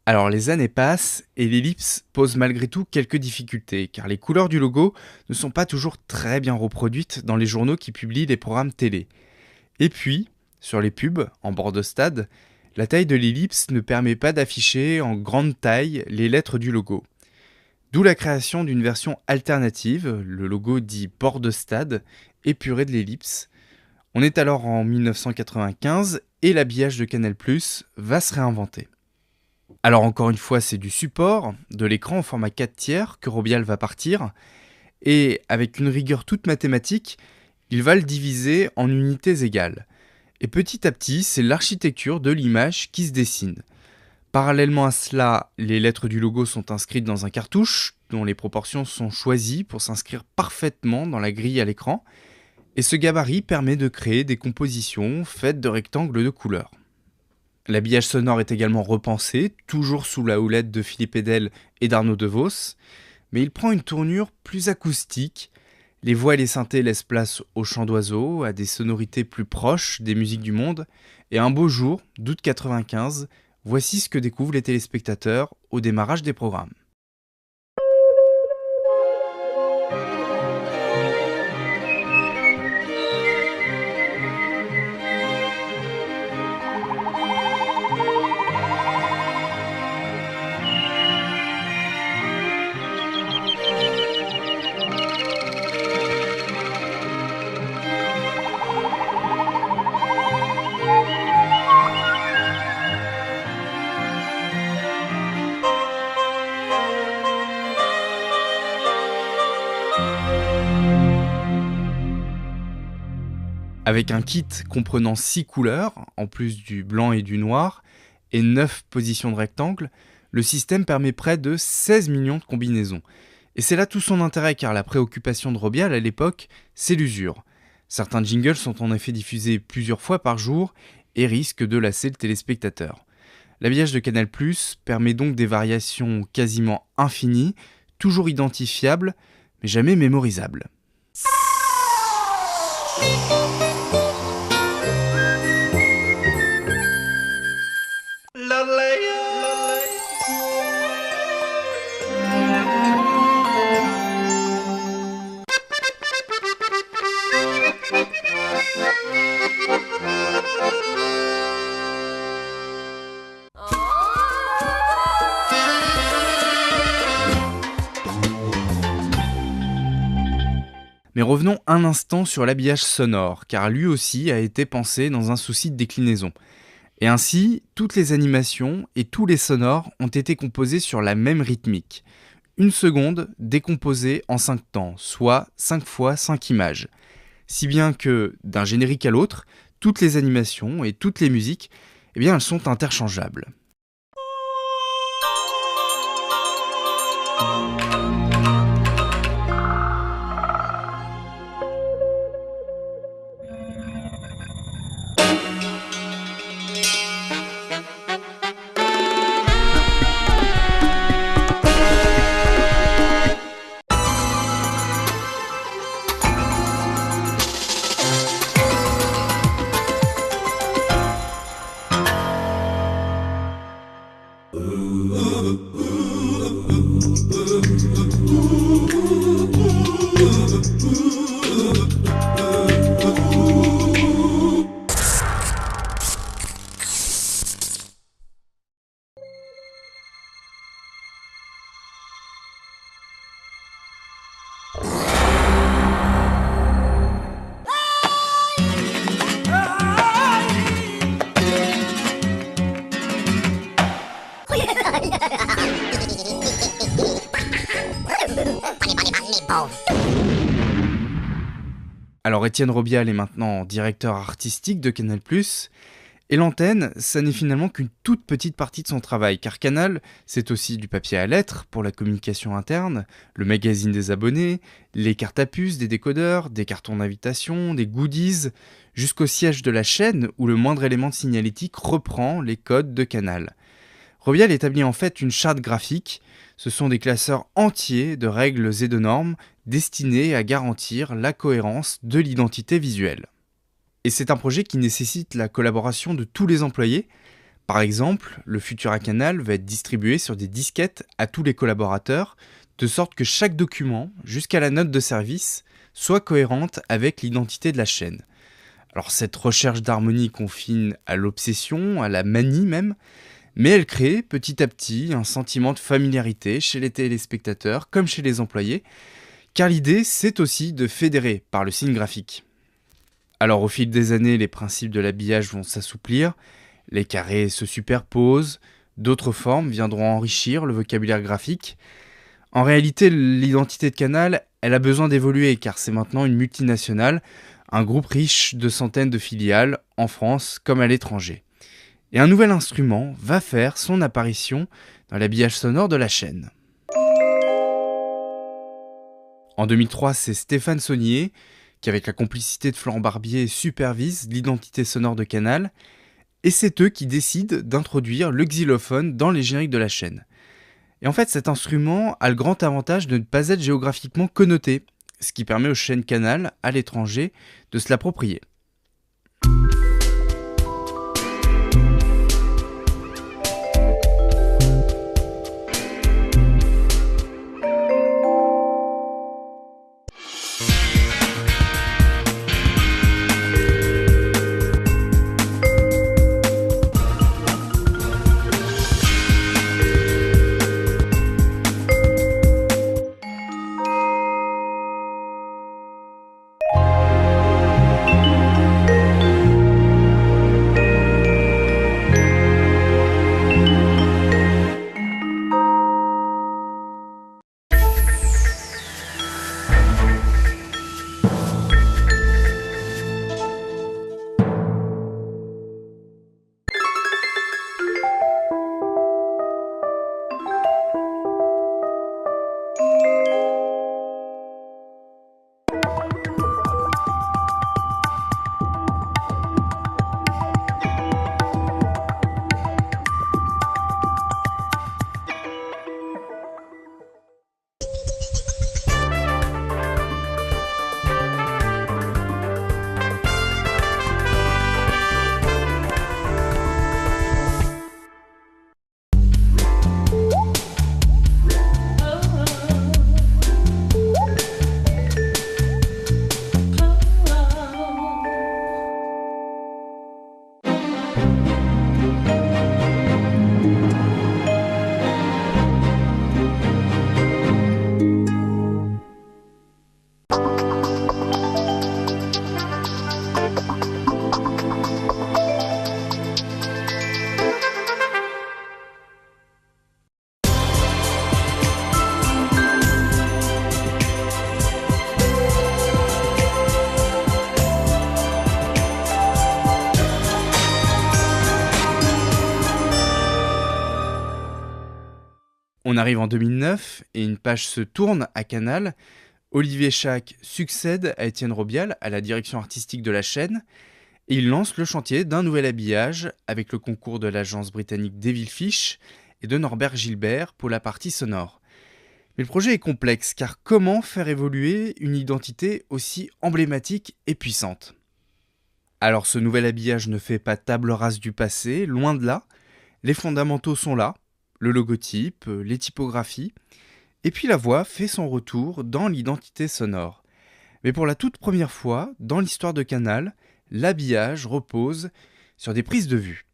Alors les années passent et l'ellipse pose malgré tout quelques difficultés, car les couleurs du logo ne sont pas toujours très bien reproduites dans les journaux qui publient les programmes télé. Et puis, sur les pubs, en bord de stade, la taille de l'ellipse ne permet pas d'afficher en grande taille les lettres du logo. D'où la création d'une version alternative, le logo dit bord de stade, épuré de l'ellipse. On est alors en 1995 et l'habillage de Canal+ va se réinventer. Alors encore une fois, c'est du support, de l'écran au format 4 tiers que Robial va partir, et avec une rigueur toute mathématique, il va le diviser en unités égales. Et petit à petit, c'est l'architecture de l'image qui se dessine. Parallèlement à cela, les lettres du logo sont inscrites dans un cartouche, dont les proportions sont choisies pour s'inscrire parfaitement dans la grille à l'écran, et ce gabarit permet de créer des compositions faites de rectangles de couleurs. L'habillage sonore est également repensé, toujours sous la houlette de Philippe Edel et d'Arnaud DeVos, mais il prend une tournure plus acoustique. Les voix et les synthés laissent place aux chants d'oiseaux, à des sonorités plus proches des musiques du monde, et un beau jour, d'août 95, voici ce que découvrent les téléspectateurs au démarrage des programmes. Avec un kit comprenant 6 couleurs, en plus du blanc et du noir, et 9 positions de rectangle, le système permet près de 16 millions de combinaisons. Et c'est là tout son intérêt, car la préoccupation de Robial à l'époque, c'est l'usure. Certains jingles sont en effet diffusés plusieurs fois par jour et risquent de lasser le téléspectateur. L'habillage de Canal+ permet donc des variations quasiment infinies, toujours identifiables, mais jamais mémorisables. Mais revenons un instant sur l'habillage sonore, car lui aussi a été pensé dans un souci de déclinaison. Et ainsi, toutes les animations et tous les sonores ont été composés sur la même rythmique. Une seconde décomposée en 5 temps, soit 5 fois 5 images. Si bien que, d'un générique à l'autre, toutes les animations et toutes les musiques, eh bien, elles sont interchangeables. Alors Étienne Robial est maintenant directeur artistique de Canal+, et l'antenne, ça n'est finalement qu'une toute petite partie de son travail, car Canal, c'est aussi du papier à lettres pour la communication interne, le magazine des abonnés, les cartes à puce, des décodeurs, des cartons d'invitation, des goodies, jusqu'au siège de la chaîne où le moindre élément de signalétique reprend les codes de Canal. Robial établit en fait une charte graphique. Ce sont des classeurs entiers de règles et de normes destinés à garantir la cohérence de l'identité visuelle. Et c'est un projet qui nécessite la collaboration de tous les employés, Par exemple, le Futura Canal va être distribué sur des disquettes à tous les collaborateurs, de sorte que chaque document, jusqu'à la note de service, soit cohérente avec l'identité de la chaîne. Alors cette recherche d'harmonie confine à l'obsession, à la manie même, mais elle crée petit à petit un sentiment de familiarité chez les téléspectateurs comme chez les employés, car l'idée c'est aussi de fédérer par le signe graphique. Alors au fil des années, les principes de l'habillage vont s'assouplir, les carrés se superposent, d'autres formes viendront enrichir le vocabulaire graphique. En réalité, l'identité de Canal, elle a besoin d'évoluer car c'est maintenant une multinationale, un groupe riche de centaines de filiales, en France comme à l'étranger. Et un nouvel instrument va faire son apparition dans l'habillage sonore de la chaîne. En 2003, c'est Stéphane Saunier qui, avec la complicité de Florent Barbier, supervise l'identité sonore de Canal, et c'est eux qui décident d'introduire le xylophone dans les génériques de la chaîne. Et en fait, cet instrument a le grand avantage de ne pas être géographiquement connoté, ce qui permet aux chaînes Canal, à l'étranger, de se l'approprier. On arrive en 2009 et une page se tourne à Canal. Olivier Schack succède à Étienne Robial à la direction artistique de la chaîne et il lance le chantier d'un nouvel habillage avec le concours de l'agence britannique Devilfish et de Norbert Gilbert pour la partie sonore. Mais le projet est complexe car comment faire évoluer une identité aussi emblématique et puissante ? Alors ce nouvel habillage ne fait pas table rase du passé, loin de là. Les fondamentaux sont là, le logotype, les typographies, et puis la voix fait son retour dans l'identité sonore. Mais pour la toute première fois, dans l'histoire de Canal, l'habillage repose sur des prises de vue.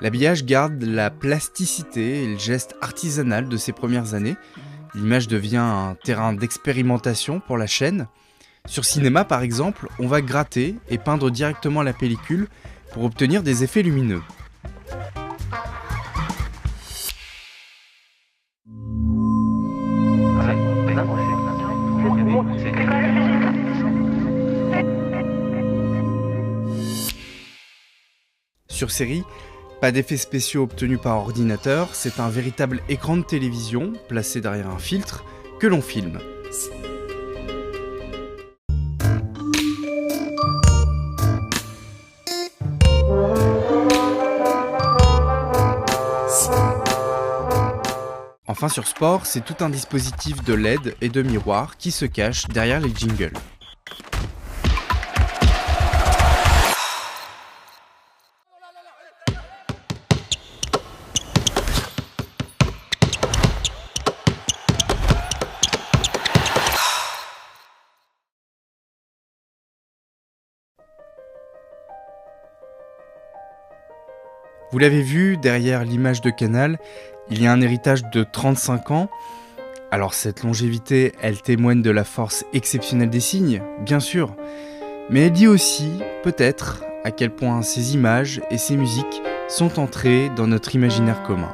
L'habillage garde la plasticité et le geste artisanal de ses premières années. L'image devient un terrain d'expérimentation pour la chaîne. Sur cinéma par exemple, on va gratter et peindre directement la pellicule pour obtenir des effets lumineux. Sur série, pas d'effets spéciaux obtenus par ordinateur, c'est un véritable écran de télévision placé derrière un filtre que l'on filme. Enfin sur sport, c'est tout un dispositif de LED et de miroir qui se cache derrière les jingles. Vous l'avez vu, derrière l'image de Canal, il y a un héritage de 35 ans. Alors cette longévité, elle témoigne de la force exceptionnelle des signes, bien sûr. Mais elle dit aussi, peut-être, à quel point ces images et ces musiques sont entrées dans notre imaginaire commun.